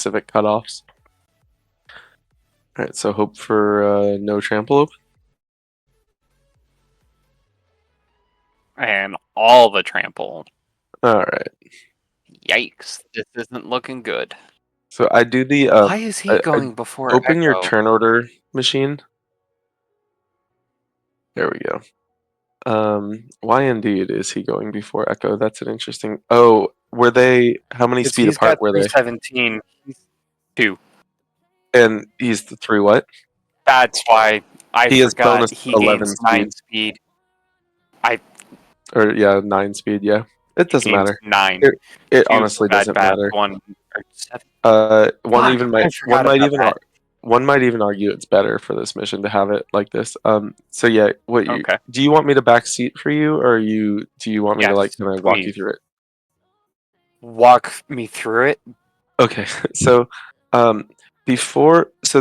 specific cutoffs. Alright, so hope for no trample. And all the trample. Alright. Yikes. This isn't looking good. So I do the Why is he going before open your Echo? turn order machine. There we go. Why indeed is he going before Echo? That's an interesting. Oh, were they? How many speed He's apart got were they? 317. He's 2. And he's the 3 what? That's why I He has forgot bonus he 11 gains 9 speed. speed. Or yeah, 9 speed. Yeah, it He doesn't gains matter. 9. It 2 honestly bad doesn't bad matter. 1 or 7. One Fuck, even I might forgot about that. one might even argue it's better for this mission to have it like this. So yeah, Okay. do you want me to backseat for you, or do you want me to like Yes, kind of walk you please. through it? Walk me through it. Okay, so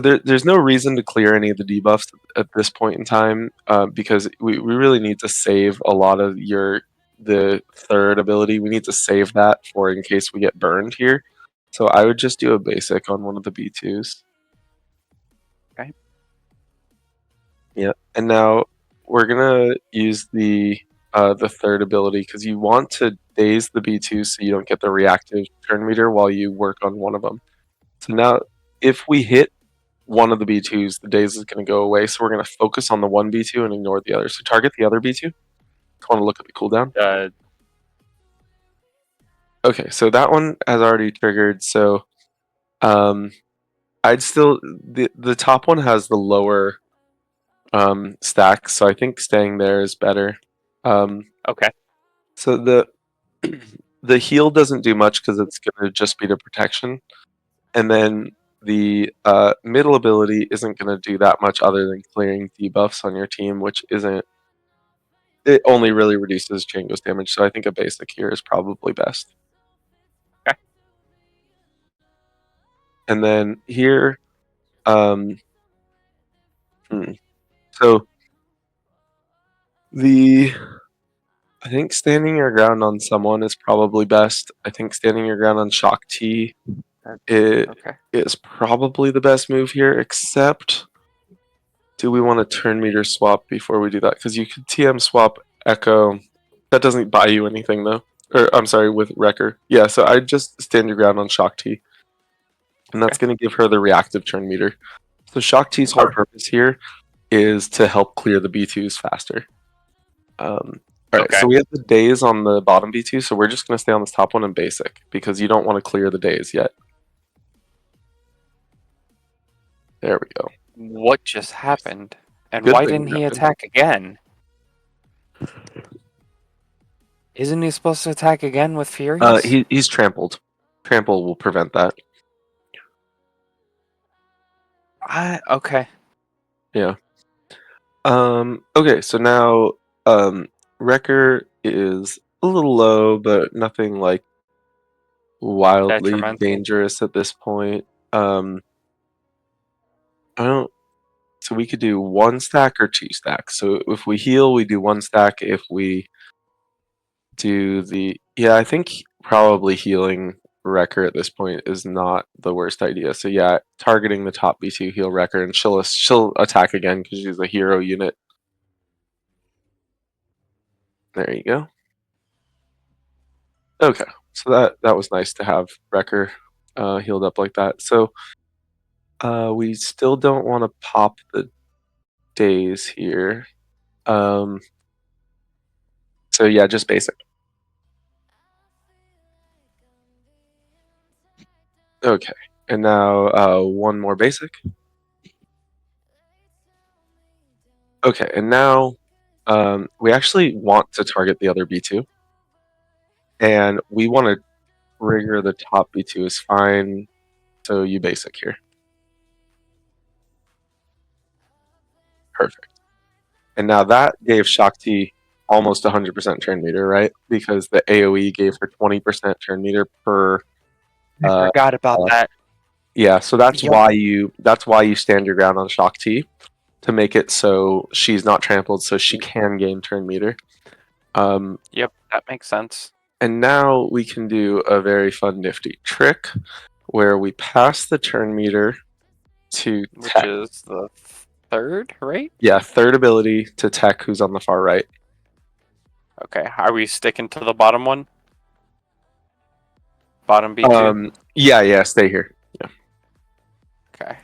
there's no reason to clear any of the debuffs at this point in time, because we really need to save a lot of the third ability. We need to save that for in case we get burned here. So I would just do a basic on one of the B2s. Okay. Yeah, and now we're gonna use the third ability because you want to daze the B2 so you don't get the reactive turn meter while you work on one of them. So now, if we hit one of the B2s, the daze is going to go away. So we're going to focus on the one B2 and ignore the other. So target the other B2. Want to look at the cooldown? Okay, so that one has already triggered. So I'd still the top one has the lower stack, so I think staying there is better. Okay. So the heal doesn't do much because it's going to just be the protection, and then the middle ability isn't going to do that much other than clearing debuffs on your team, which isn't. It only really reduces Django's damage, so I think a basic here is probably best. Okay. And then here, so I think standing your ground on someone is probably best. I think standing your ground on Shaak T Okay. is probably the best move here, except do we want to turn meter swap before we do that? Because you could TM swap Echo. That doesn't buy you anything though. Or I'm sorry, with Wrecker. Yeah, so I just stand your ground on Shaak T. And that's going to give her the reactive turn meter. So Shaak T's whole purpose here is to help clear the B2s faster. Alright, Okay. so we have the days on the bottom B2, so we're just going to stay on this top one in basic, because you don't want to clear the days yet. There we go. What just happened? And Good why thing didn't he happened. attack again? Isn't he supposed to attack again with Furious? He's trampled. Trample will prevent that. Okay. Yeah. Okay, so now Wrecker is a little low, but nothing like wildly Detrimental. dangerous at this point. I don't. So we could do one stack or two stacks. So if we heal, we do one stack. If we do yeah, I think probably healing Wrecker at this point is not the worst idea. So yeah, targeting the top B2 heal Wrecker, and she'll attack again because she's a hero unit. There you go. Okay, so that was nice to have Wrecker healed up like that. So we still don't want to pop the days here. So yeah, just basic. Okay, and now one more basic. Okay, and now we actually want to target the other B2, and we want to trigger the top B2 is fine. So you basic here. Perfect. And now that gave Shakti almost 100% turn meter, right? Because the AoE gave her 20% turn meter per. I forgot about that. Yeah, so that's why you stand your ground on Shakti, to make it so she's not trampled, so she can gain turn meter. Yep, that makes sense. And now we can do a very fun, nifty trick, where we pass the turn meter to Which Tech. is the third, right? Yeah, third ability to Tech, who's on the far right. Okay. Are we sticking to the bottom one? Bottom B2? Yeah, stay here. Yeah. Okay.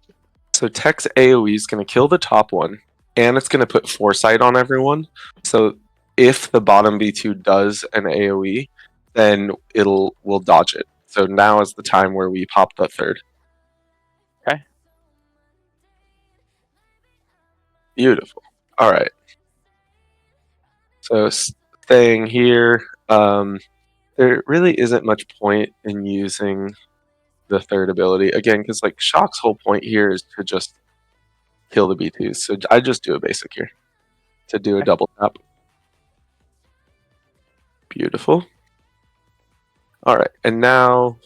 So Tech's AoE is going to kill the top one, and it's going to put Foresight on everyone. So if the bottom B2 does an AoE, then we'll dodge it. So now is the time where we pop the third. Okay. Beautiful. All right. So staying here, there really isn't much point in using the third ability again because like Shaak's whole point here is to just kill the B2s. So I just do a basic here to do a Okay. double tap. Beautiful. All right, and now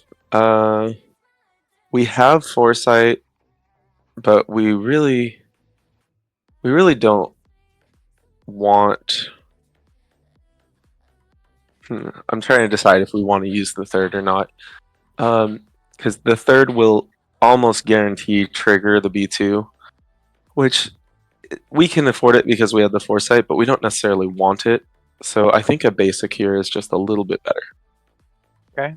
we have Foresight, but we really don't want. I'm trying to decide if we want to use the third or not, because the third will almost guarantee trigger the B2, which we can afford it because we have the Foresight, but we don't necessarily want it. So I think a basic here is just a little bit better. Okay.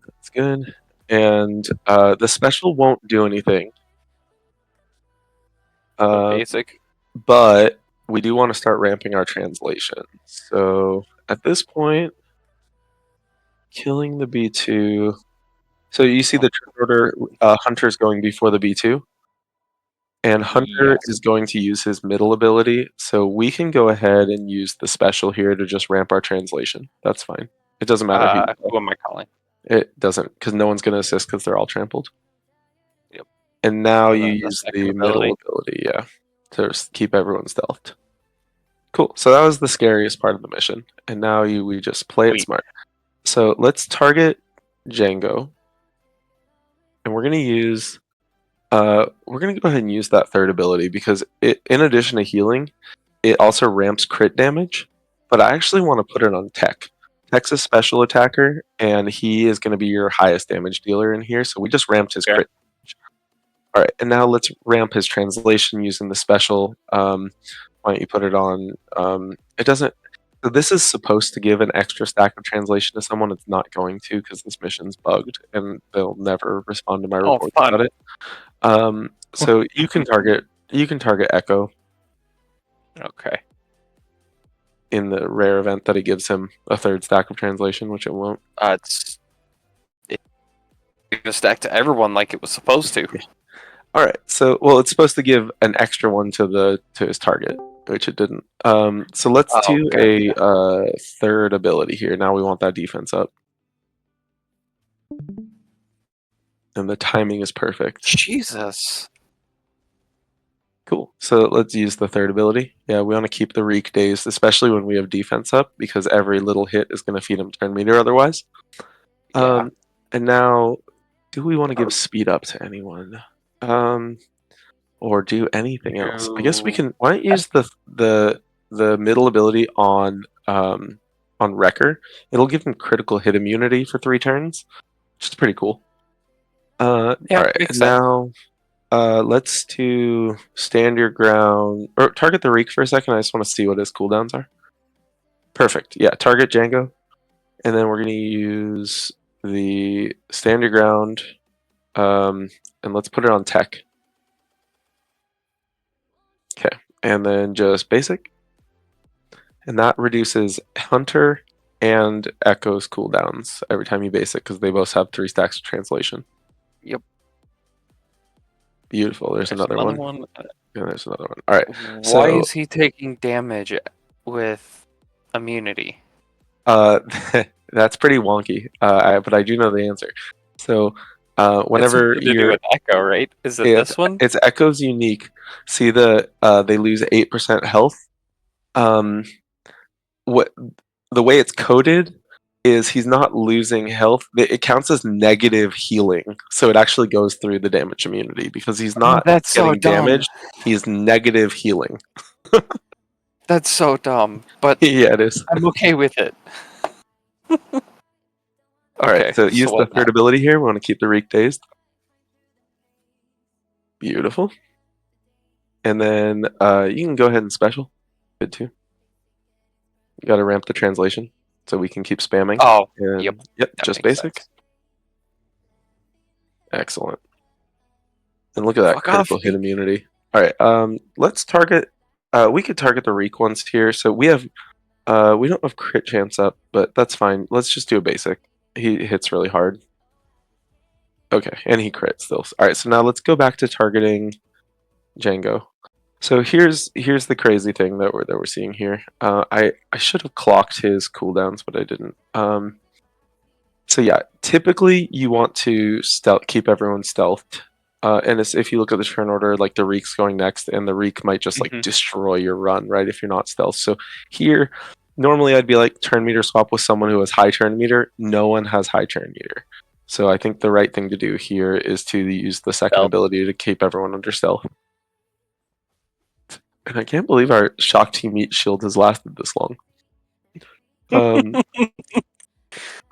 That's good. And the special won't do anything. Basic. But we do want to start ramping our translation. So at this point, killing the B2. So you see the turn order, Hunter's going before the B2. And Hunter Yes. is going to use his middle ability. So we can go ahead and use the special here to just ramp our translation. That's fine. It doesn't matter who. Who am I calling? It doesn't, because no one's going to assist because they're all trampled. Yep. And now And you then the use second the middle ability. ability, yeah, to keep everyone stealthed. Cool. So that was the scariest part of the mission, and now we just play it Sweet. smart. So let's target Django, and we're gonna use. We're gonna go ahead and use that third ability because it, in addition to healing, it also ramps crit damage. But I actually want to put it on Tech. Tech's a special attacker, and he is going to be your highest damage dealer in here. So we just ramped his Okay. crit. All right, and now let's ramp his translation using the special. Why don't you put it on? It doesn't. So this is supposed to give an extra stack of translation to someone. It's not going to because this mission's bugged and they'll never respond to my Oh, reports fun. about it. So you can target Echo Okay. in the rare event that it gives him a third stack of translation, which it won't. It's gonna stack to everyone like it was supposed to. All right. So it's supposed to give an extra one to his target, which it didn't. So let's Oh, do good. a third ability here. Now we want that defense up, and the timing is perfect. Jesus. Cool. So let's use the third ability. Yeah, we want to keep the Reek dazed, especially when we have defense up, because every little hit is going to feed him turn meter otherwise. Yeah. And now, do we want to give speed up to anyone? Or do anything else? I guess we can. Why not use the middle ability on Wrecker? It'll give him critical hit immunity for 3 turns, which is pretty cool. All Yeah, right, makes and sense. now let's do stand your ground or target the Reek for a second. I just want to see what his cooldowns are. Perfect. Yeah, target Django, and then we're gonna use the stand your ground, and let's put it on Tech. Okay, and then just basic. And that reduces Hunter and Echo's cooldowns every time you base it because they both have 3 stacks of translation. Yep. Beautiful. There's another one. one. Yeah, there's another one. All right. Why So is he taking damage with immunity? uh, that's pretty wonky, but I do know the answer. So It's whenever something to do you're with Echo, right? Is it it's this one? it's Echo's unique. See they lose 8% health. Um, what the way it's coded is he's not losing health. It counts as negative healing, so it actually goes through the damage immunity because he's Oh, not that's so getting dumb. damaged. He's negative healing. That's so dumb. But Yeah, it is. I'm okay with it. Alright, Okay, so use so the what now? third ability here. We want to keep the Reek dazed. Beautiful. And then you can go ahead and special. Good too. You gotta ramp the translation so we can keep spamming. Oh, yep, And yep, that just makes basic. sense. Excellent. And look at that Fuck off, critical hit Reek. immunity. Alright, let's target we could target the Reek ones here. So we don't have crit chance up, but that's fine. Let's just do a basic. He hits really hard. Okay, and he crits still. Alright, so now let's go back to targeting Django. So here's the crazy thing that we're seeing here. I should have clocked his cooldowns, but I didn't. So yeah, typically you want to keep everyone stealthed. And if you look at the turn order, like the Reek's going next, and the Reek might just like Mhm. destroy your run, right? If you're not stealth. So here, normally I'd be like turn meter swap with someone who has high turn meter. No one has high turn meter. So I think the right thing to do here is to use the second Stealth. ability to keep everyone under stealth. And I can't believe our Shock Team Meat Shield has lasted this long.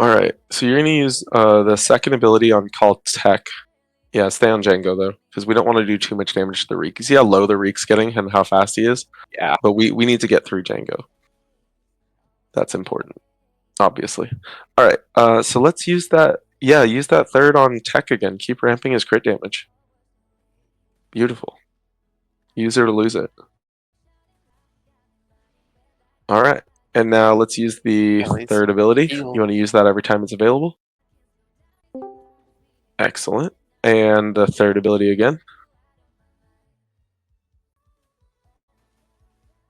Alright, so you're going to use the second ability on Call Tech. Yeah, stay on Django though, because we don't want to do too much damage to the Reek. You see how low the Reek's getting and how fast he is? Yeah. But we need to get through Django. That's important, obviously. Alright, so let's use that. Yeah, use that third on Tech again. Keep ramping his crit damage. Beautiful. Use it or lose it. Alright, and now let's use the Always third ability. heal. You want to use that every time it's available? Excellent. And the third ability again.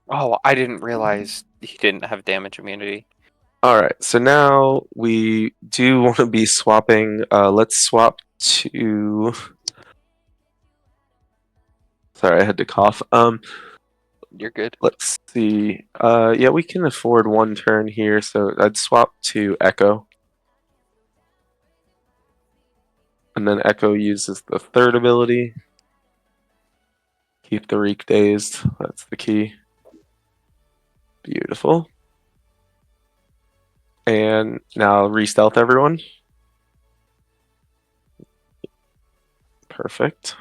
Oh, I didn't realize he didn't have damage immunity. Alright, so now we do want to be swapping. Let's swap to. Sorry, I had to cough. You're good. Let's see. Yeah, we can afford one turn here, so I'd swap to Echo. And then Echo uses the third ability. Keep the Reek dazed. That's the key. Beautiful. And now re-stealth everyone. Perfect.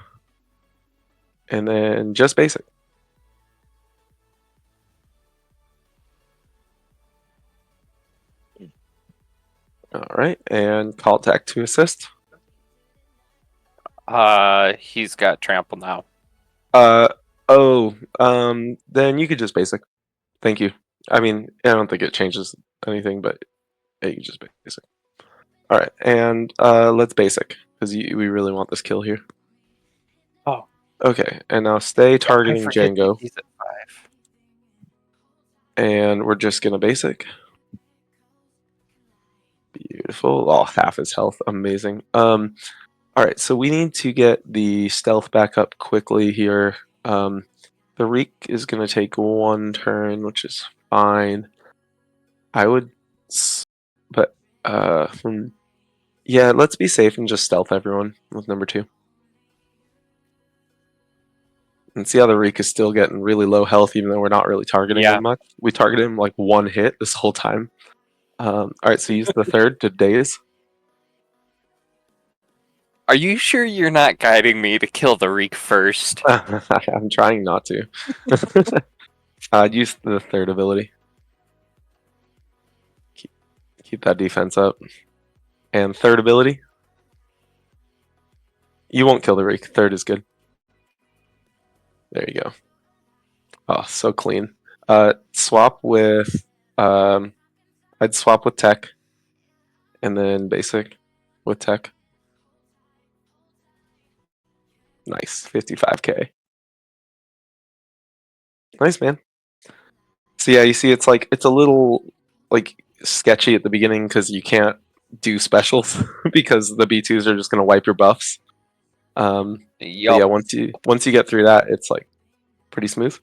And then just basic. Alright, and call attack to assist. He's got trample now. Then you could just basic. Thank you. I mean, I don't think it changes anything, but yeah, you just basic. Alright, and let's basic, because we really want this kill here. Oh. Okay, and now stay targeting I forget that Django, he's at 5. and we're just gonna basic. Beautiful. Oh, half his health. Amazing. Alright, so we need to get the stealth back up quickly here. The Reek is gonna take one turn, which is fine. I would, but yeah, let's be safe and just stealth everyone with number 2. And see how the Reek is still getting really low health, even though we're not really targeting Yeah. him much. We targeted him like one hit this whole time. Alright, so use the third to daze. Are you sure you're not guiding me to kill the Reek first? I'm trying not to. Use the third ability. Keep that defense up. And third ability. You won't kill the Reek. Third is good. There you go. Oh, so clean. Swap with. I'd swap with tech, and then basic with tech. Nice, 55k. Nice, man. So yeah, you see, it's like it's a little like sketchy at the beginning because you can't do specials because the B2s are just gonna wipe your buffs. But yeah, Yup. once you get through that, it's like pretty smooth.